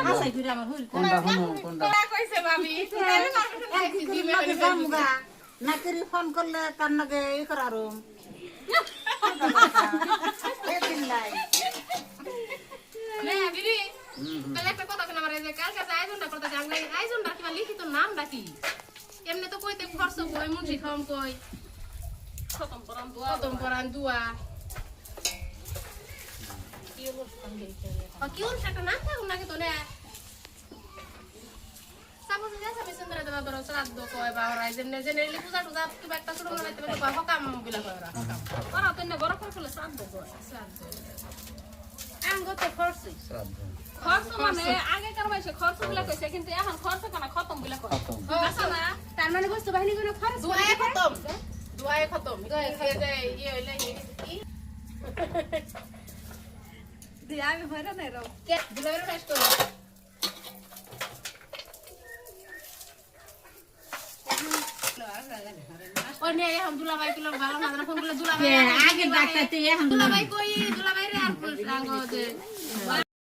আসাই করে আমার হইল কোনটা কইছে ভাবি না করে ফোন করলে তার নাকি ই করারো বিবি তাহলে একটা কথা শোনা আমার যে কালকে যে আয়োজনটা করতে যাই আয়োজনটা কিবা লিখিত নামটা কি এমনি তো কইতে খরচ কই মুন্সি খাম কই খতম পরান দুয়া কি ওর একটা নাম থাকুন নাকি তো না সাপোজ যে সব সুন্দর দেবা ধরো শ্রাদ্ধ কয় বা ওরা যেমনি জেনারেলি পূজা টুজা কিবা একটা ছোট মনে হইতে পারে হকাম গুলা কয় ওরা ওরা তো না বড় করে শ্রাদ্ধ কয় শ্রাদ্ধ আঙ্গো তো খরচ খরচ মানে আগেকার মাসে খরচ গুলা কইছে কিন্তু এখন খরচ কেন খতম গুলা কয় আচ্ছা না তার মানে বস্তু বাহিনী গুলো খরচ দুয়ায়ে খতম ইয়ে হইলে কি দিয়া আমি হইরা নাই রও কে দুলাবের টেস্ট করো ওই নিয়ে এখন দুলাভাই গুলো ভালো না ফোন গুলো দুলাভাই আগে ডাক্তারতে এখন দুলাভাই কই দুলাভাই রে আর রাঙ্গো যে